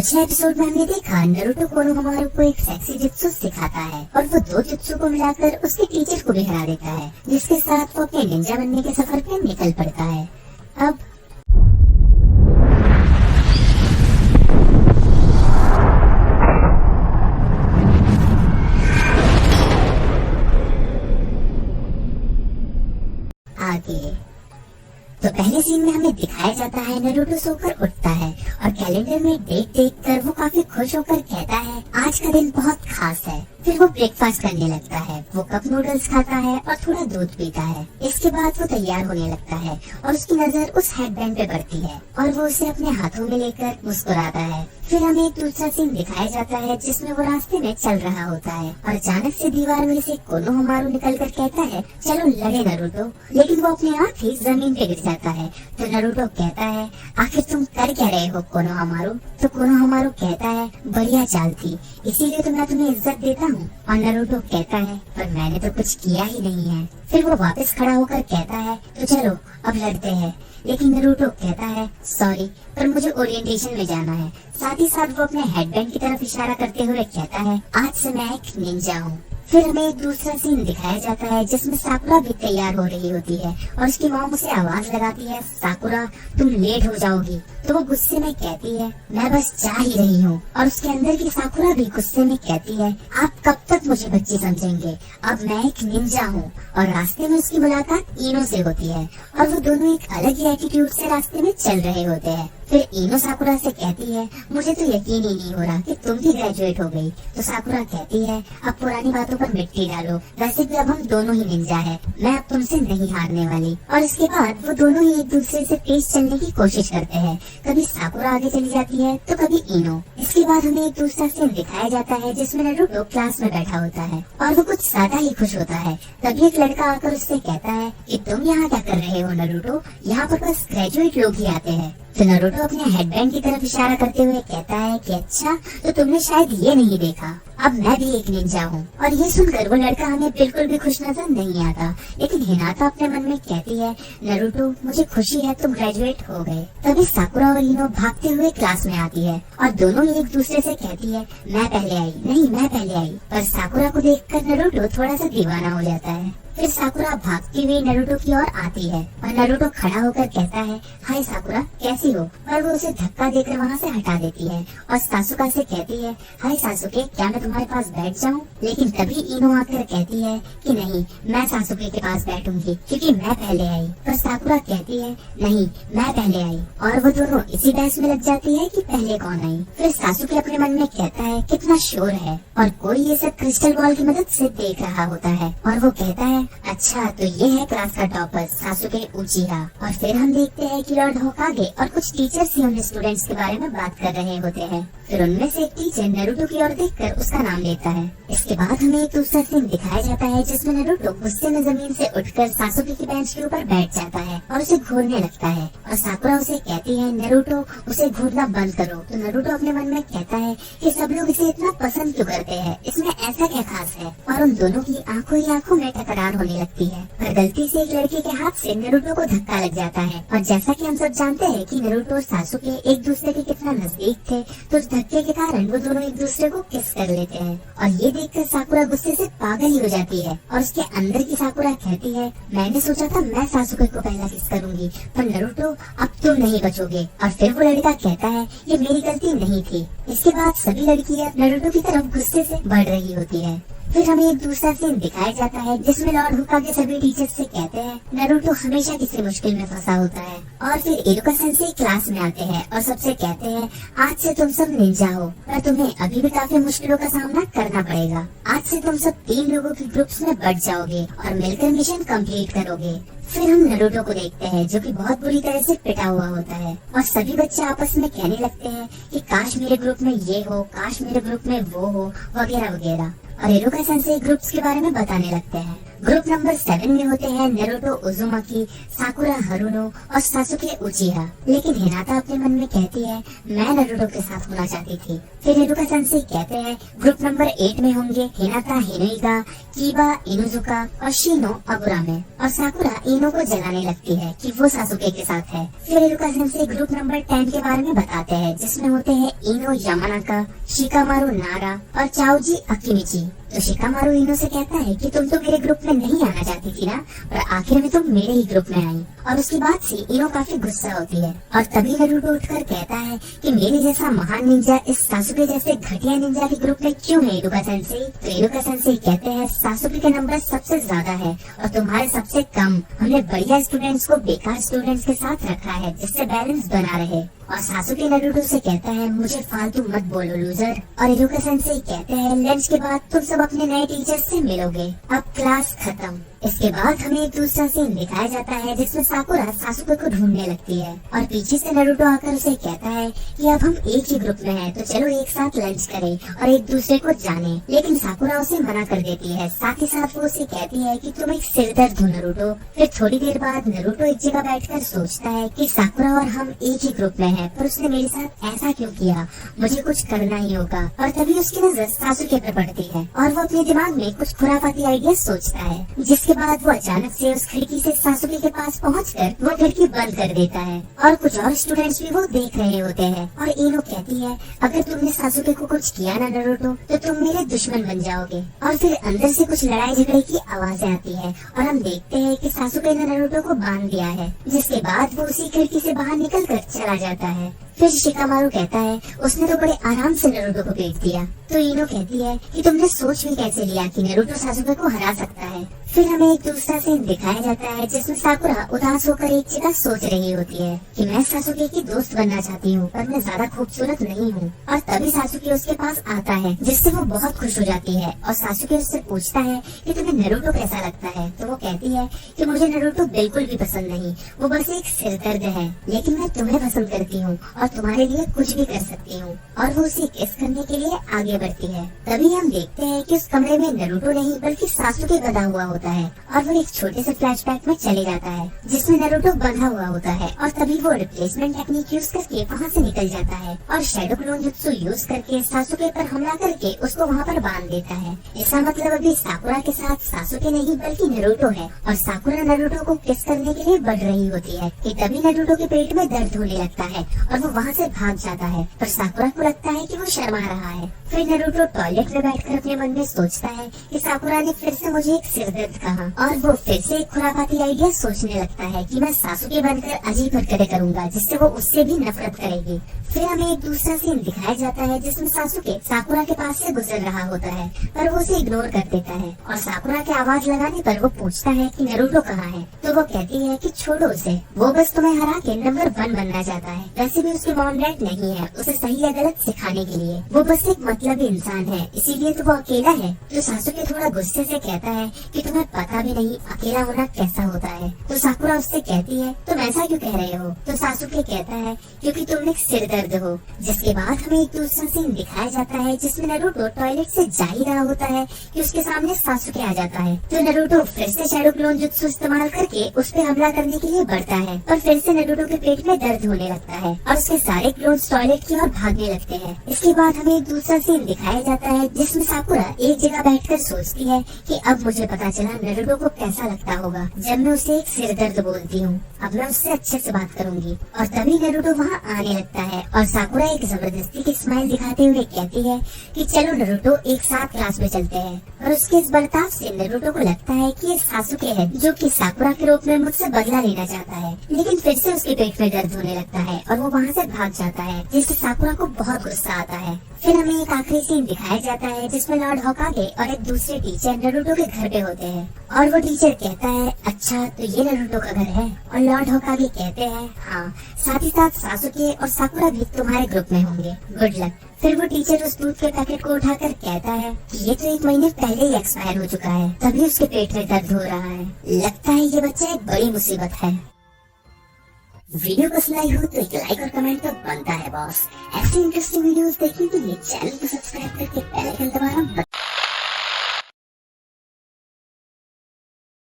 पिछले एपिसोड में हमने देखा नारुतो कोनोहमारू को एक सेक्सी जुत्सु सिखाता है और वो दो जुत्सु को मिलाकर उसके टीचर को भी हरा देता है, जिसके साथ वो अपने निंजा बनने के सफर पे निकल पड़ता है। अब आगे तो पहले सीन में हमें दिखाया जाता है नारुतो सोकर उठता है और कैलेंडर में डेट देखकर वो काफी खुश होकर कहता है आज का दिन बहुत खास है। फिर वो ब्रेकफास्ट करने लगता है, वो कप नूडल्स खाता है और थोड़ा दूध पीता है। इसके बाद वो तैयार होने लगता है और उसकी नजर उस हेडबैंड पे पड़ती है और वो उसे अपने हाथों में लेकर मुस्कुराता है। फिर हमें एक दूसरा सीन दिखाया जाता है जिसमें वो रास्ते में चल रहा होता है और अचानक से दीवार में से कोनोहमारू निकल कर कहता है चलो लड़े नारुतो, लेकिन वो अपने आप ही जमीन पे गिर जाता है। तो नारुतो कहता है आखिर तुम कर क्या रहे हो कोनोहमारू? तो कोनोहमारू कहता है बढ़िया चाल थी, इसीलिए तो मैं तुम्हें इज्जत देता हूँ। और नारुतो कहता है पर मैंने तो कुछ किया ही नहीं है। फिर वो वापस खड़ा होकर कहता है तो चलो अब लड़ते हैं, लेकिन नारुतो कहता है सॉरी पर मुझे ओरिएंटेशन में जाना है। साथ ही साथ वो अपने हेडबैंड की तरफ इशारा करते हुए कहता है आज से मैं एक निंजा हूँ। फिर हमें एक दूसरा सीन दिखाया जाता है जिसमें साकुरा भी तैयार हो रही होती है और उसकी मॉम उसे आवाज लगाती है साकुरा तुम लेट हो जाओगी। तो वो गुस्से में कहती है मैं बस जा ही रही हूँ। और उसके अंदर की साकुरा भी गुस्से में कहती है आप कब तक मुझे बच्ची समझेंगे, अब मैं एक निंजा हूँ। और रास्ते में उसकी मुलाकात इनो से होती है और वो दोनों एक अलग ही एटीट्यूड से रास्ते में चल रहे होते हैं। फिर इनो साकुरा से कहती है मुझे तो यकीन ही नहीं हो रहा कि तुम भी ग्रेजुएट हो गई। तो साकुरा कहती है अब पुरानी बातों पर मिट्टी डालो, वैसे भी अब हम दोनों ही निंजा है, मैं अब तुमसे नहीं हारने वाली। और इसके बाद वो दोनों ही एक दूसरे से तेज चलने की कोशिश करते हैं, कभी साकुरा आगे चली जाती है तो कभी इनो। इसके बाद हमें एक दूसरा सीन दिखाया जाता है जिसमें नारुतो क्लास में बैठा होता है और वो कुछ ज्यादा ही खुश होता है। तभी एक लड़का आकर उससे कहता है कि तुम यहाँ क्या कर रहे हो नारुतो, यहाँ पर बस ग्रेजुएट लोग ही आते हैं। तो नारुतो अपने हेडबैंड की तरफ इशारा करते हुए कहता है कि अच्छा तो तुमने शायद ये नहीं देखा, अब मैं भी एक निंजा हूँ। और ये सुनकर वो लड़का हमें बिल्कुल भी खुश नजर नहीं आता, लेकिन हिनाता अपने मन में कहती है नारुतो मुझे खुशी है तुम ग्रेजुएट हो गए। तभी साकुरा और इनो भागते हुए क्लास में आती है और दोनों ही एक दूसरे से कहती है मैं पहले आई, नहीं मैं पहले आई। पर साकुरा को देखकर नारुतो थोड़ा सा दीवाना हो जाता है। फिर साकुरा भागती हुई नारुतो की ओर आती है और नारुतो खड़ा होकर कहता है हाय साकुरा कैसी हो, और वो उसे धक्का देकर वहाँ से हटा देती है और सासुका से कहती है हाय सासुके क्या मैं तुम्हारे पास बैठ जाऊँ? लेकिन तभी इनो आकर कहती है कि नहीं मैं सासुके के पास बैठूंगी क्योंकि मैं पहले आई। पर साकुरा कहती है नहीं मैं पहले आई, और वो दोनों इसी बहस में लग जाती है कि पहले कौन आई। फिर सासुके अपने मन में कहता है कितना शोर है, और कोई ये सब क्रिस्टल बॉल की मदद से देख रहा होता है और वो कहता है अच्छा तो ये है क्लास का टॉपर सासुके उचिहा। और फिर हम देखते हैं कि लॉर्ड होकागे और कुछ टीचर्स ही उन स्टूडेंट्स के बारे में बात कर रहे होते हैं। फिर उनमें से एक टीचर नारुतो की ओर देखकर उसका नाम लेता है। इसके बाद हमें एक दूसरा सीन दिखाया जाता है जिसमें नारुतो गुस्से में जमीन से उठकर सासुके की बेंच के ऊपर बैठ जाता है और उसे घूरने लगता है और साकुरा उसे कहती है नारुतो उसे घूरना बंद करो। तो नारुतो अपने मन में कहता है कि सब लोग इसे इतना पसंद क्यों करते हैं, इसमें ऐसा क्या खास है। और उन दोनों की आंखों ही आंखों में टकरार होने लगती है, पर गलती से एक लड़के के हाथ से नारुतो को धक्का लग जाता है। और जैसा कि हम सब जानते हैं कि नारुतो और सासुके एक दूसरे के कितना नजदीक थे, तो उस धक्के के कारण वो दोनों एक दूसरे को किस कर लेते हैं। और ये देखकर साकुरा गुस्से से पागल ही हो जाती है और उसके अंदर की साकुरा कहती है मैंने सोचा था मैं सासुके को पहला किस करूंगी, पर नारुतो अब तुम नहीं बचोगे। और फिर वो लड़का कहता है ये मेरी गलती नहीं थी। इसके बाद सभी लड़कियां नारुतो की तरफ गुस्से से बढ़ रही होती है। फिर हमें एक दूसरा सीन दिखाया जाता है जिसमें लॉर्ड होकागे सभी टीचर्स से कहते हैं नारुतो हमेशा किसी मुश्किल में फंसा होता है। और फिर इरुका सेंसेई क्लास में आते हैं और सबसे कहते हैं आज से तुम सब निंजा हो, पर तुम्हें अभी भी काफी मुश्किलों का सामना करना पड़ेगा। आज से तुम सब 3 लोगों की ग्रुप्स में बट जाओगे और मिलकर मिशन कंप्लीट करोगे। फिर हम नारुतो को देखते हैं जो कि बहुत बुरी तरह से पिटा हुआ होता है और सभी बच्चे आपस में कहने लगते हैं कि काश मेरे ग्रुप में ये हो, काश मेरे ग्रुप में वो हो, वगैरह वगैरह। और इरुका सेंसेई ग्रुप्स के बारे में बताने लगते हैं। ग्रुप नंबर 7 में होते हैं नारुतो उज़ुमाकी, साकुरा हारुनो और सासुके उचिहा। लेकिन हिनाता अपने मन में कहती है मैं नारुतो के साथ होना चाहती थी। फिर हिरुका सेंसेई कहते हैं ग्रुप नंबर 8 में होंगे हिनाता हिनोइगा, कीबा इनुजुका और शिनो अबुरामे। और साकुरा इनो को जलाने लगती है कि वो सासुके के साथ है। फिर हिरुका सेंसेई ग्रुप नंबर 10 के बारे में बताते हैं जिसमें होते हैं इनो यामानाका, शिकामारु नारा और चाओजी अकिमिची। तो शिकामारु इनो से कहता है कि तुम तो मेरे ग्रुप में नहीं आना चाहती थी ना, और आखिर में तुम मेरे ही ग्रुप में आई। और उसकी बात से इनो काफी गुस्सा होती है और तभी नारुतो उठकर कहता है कि मेरे जैसा महान निंजा इस सासुके जैसे घटिया निंजा के ग्रुप में क्यों है इरुका सेंसेई। तो इरुका सेंसेई कहते हैं सासुके के नंबर सबसे ज्यादा है और तुम्हारे सबसे कम। हमने बढ़िया स्टूडेंट्स को बेकार स्टूडेंट्स के साथ रखा है जिससे बैलेंस बना रहे। और सासुके नारुतो से कहता है मुझे फालतू मत बोलो लूजर। और इरुका सेंसेई कहते हैं लंच के बाद तुम सब अपने नए टीचर से मिलोगे, अब क्लास खत्म। इसके बाद हमें एक दूसरा सीन दिखाया जाता है जिसमें साकुरा सासुके को ढूंढने लगती है और पीछे से नारुतो आकर उसे कहता है कि अब हम एक ही ग्रुप में हैं, तो चलो एक साथ लंच करें और एक दूसरे को जाने। लेकिन साकुरा उसे मना कर देती है। साथ ही साथ वो उसे कहती है कि तुम एक सिरदर्द हो नारुतो। फिर थोड़ी देर बाद नारुतो एक जगह बैठकर सोचता है कि साकुरा और हम एक ही ग्रुप में हैं, पर उसने मेरे साथ ऐसा क्यों किया, मुझे कुछ करना ही होगा। और तभी उसकी नजर सासुके पर पड़ती है और वो अपने दिमाग में कुछ खुराफाती आइडिया सोचता है, जिसके बाद वो अचानक से उस खिड़की से सासुके के पास पहुंचकर वो खिड़की बंद कर देता है। और कुछ और स्टूडेंट्स भी वो देख रहे होते हैं। और इनो कहती है अगर तुमने सासुके को कुछ किया ना नारुतो तो तुम मेरे दुश्मन बन जाओगे। और फिर अंदर से कुछ लड़ाई झगड़े की आवाजें आती है और हम देखते हैं कि सासुके ने नारुतो को बांध दिया है, जिसके बाद वो उसी खिड़की से बाहर निकल कर चला जाता है। फिर शिकामारु कहता है उसने तो बड़े आराम से नारुतो को पीट दिया। तो इनो कहती है कि तुमने सोच भी कैसे लिया कि नारुतो सासुके को हरा सकता है। फिर हमें एक दूसरा सीन दिखाया जाता है जिसमें साकुरा उदास होकर एक जगह सोच रही होती है कि मैं सासुके की दोस्त बनना चाहती हूँ, पर मैं ज्यादा खूबसूरत नहीं हूँ। और तभी सासुके उसके पास आता है जिससे वो बहुत खुश हो जाती है और सासुके उससे पूछता है कि तुम्हें नारुतो कैसा लगता है। तो वो कहती है कि मुझे नारुतो बिल्कुल भी पसंद नहीं, वो बस एक सिरदर्द है, लेकिन मैं तुम्हें पसंद करती हूँ और तुम्हारे लिए कुछ भी कर सकती हूँ। और वो उसे किस करने के लिए आगे बढ़ती है। तभी हम देखते हैं कि उस कमरे में नारुतो नहीं बल्कि सासुके बंधा हुआ होता है और वो एक छोटे से फ्लैशबैक में चले जाता है जिसमें नारुतो बंधा हुआ होता है। और तभी वो रिप्लेसमेंट टेक्निक यूज करके वहाँ से निकल जाता है और शैडो क्लोन जुत्सु यूज करके सासुके पर हमला करके उसको वहाँ पर बांध देता है। इसका मतलब अभी साकुरा के साथ सासुके नहीं बल्कि नारुतो है और साकुरा नारुतो को किस करने के लिए बढ़ रही होती है कि तभी नारुतो के पेट में दर्द होने लगता है और वो वहाँ से भाग जाता है। पर साकुरा को लगता है कि वो शर्मा रहा है। फिर नारुतो टॉयलेट में बैठकर अपने मन में सोचता है कि साकुरा ने फिर से मुझे एक सिरदर्द कहा और वो फिर से एक खुरापाती आइडिया सोचने लगता है कि मैं सासुके बनकर अजीब हरकतें करूंगा जिससे वो उससे भी नफरत करेगी। फिर हमें एक दूसरा सीन दिखाया जाता है जिसमें सासुके साकुरा के पास से गुजर रहा होता है पर वो उसे इग्नोर कर देता है और साकुरा की आवाज लगाने पर वो पूछता है कि नारुतो कहाँ है। तो वो कहती है कि छोड़ो उसे, वो बस तुम्हें हरा के नंबर 1 बनना चाहता है। वैसे भी उसके मॉम डैड नहीं है उसे सही या गलत सिखाने के लिए, वो बस एक मतलबी इंसान है, इसीलिए तो वो अकेला है। तो सासुके थोड़ा गुस्से से कहता है कि तुम्हें पता भी नहीं अकेला होना कैसा होता है। तो साकुरा उससे कहती है तुम ऐसा क्यों कह रहे हो। तो सासुके कहता है क्योंकि तुम एक सिरदर्द हो। जिसके बाद हमें एक दूसरा सीन दिखाया जाता है जिसमें नारुतो टॉयलेट से जा ही रहा होता है कि उसके सामने सासुके आ जाता है। तो नारुतो फिर से शैडो क्लोन जुत्सु इस्तेमाल करके उस पे हमला करने के लिए बढ़ता है और फिर से नारुतो के पेट में दर्द होने लगता है और उसके सारे क्लोन्स टॉयलेट की ओर भागने लगते हैं। इसके बाद हमें एक दूसरा सीन दिखाया जाता है जिसमें साकुरा एक जगह बैठकर सोचती है कि अब मुझे पता चला नारुतो को कैसा लगता होगा जब मैं उसे एक सिरदर्द बोलती हूँ, अब मैं उससे अच्छे से बात करूंगी। और तभी नारुतो वहाँ आने लगता है और साकुरा एक जबरदस्ती की स्माइल दिखाते हुए कहती है कि चलो नारुतो एक साथ क्लास में चलते हैं। और उसके इस बर्ताव से नारुतो को लगता है कि ये सासुके है जो कि साकुरा के रूप में मुझसे बदला लेना चाहता है। लेकिन फिर से उसके पेट में दर्द होने लगता है और वो वहाँ से भाग जाता है जिससे साकुरा को बहुत गुस्सा आता है। फिर हमें एक आखिरी सीन दिखाया जाता है जिसमें लॉर्ड होकागे और एक दूसरे टीचर नारुतो के घर पे होते हैं और वो टीचर कहता है अच्छा तो ये नारुतो का घर है। और लॉर्ड होकागे कहते हैं हाँ, साथ ही साथ सासुके और साकुरा भी तुम्हारे ग्रुप में होंगे, गुड लक। फिर वो टीचर उस दूध के पैकेट को उठाकर कहता है कि ये तो 1 महीने पहले ही एक्सपायर हो चुका है, तभी उसके पेट में दर्द हो रहा है। लगता है ये बच्चा एक बड़ी मुसीबत है। वीडियो पसंद आई हो तो एक लाइक और कमेंट तो बनता है बॉस। ऐसे इंटरेस्टिंग वीडियोस देखने के लिए चैनल को सब्सक्राइब करके बेल आइकन दबाना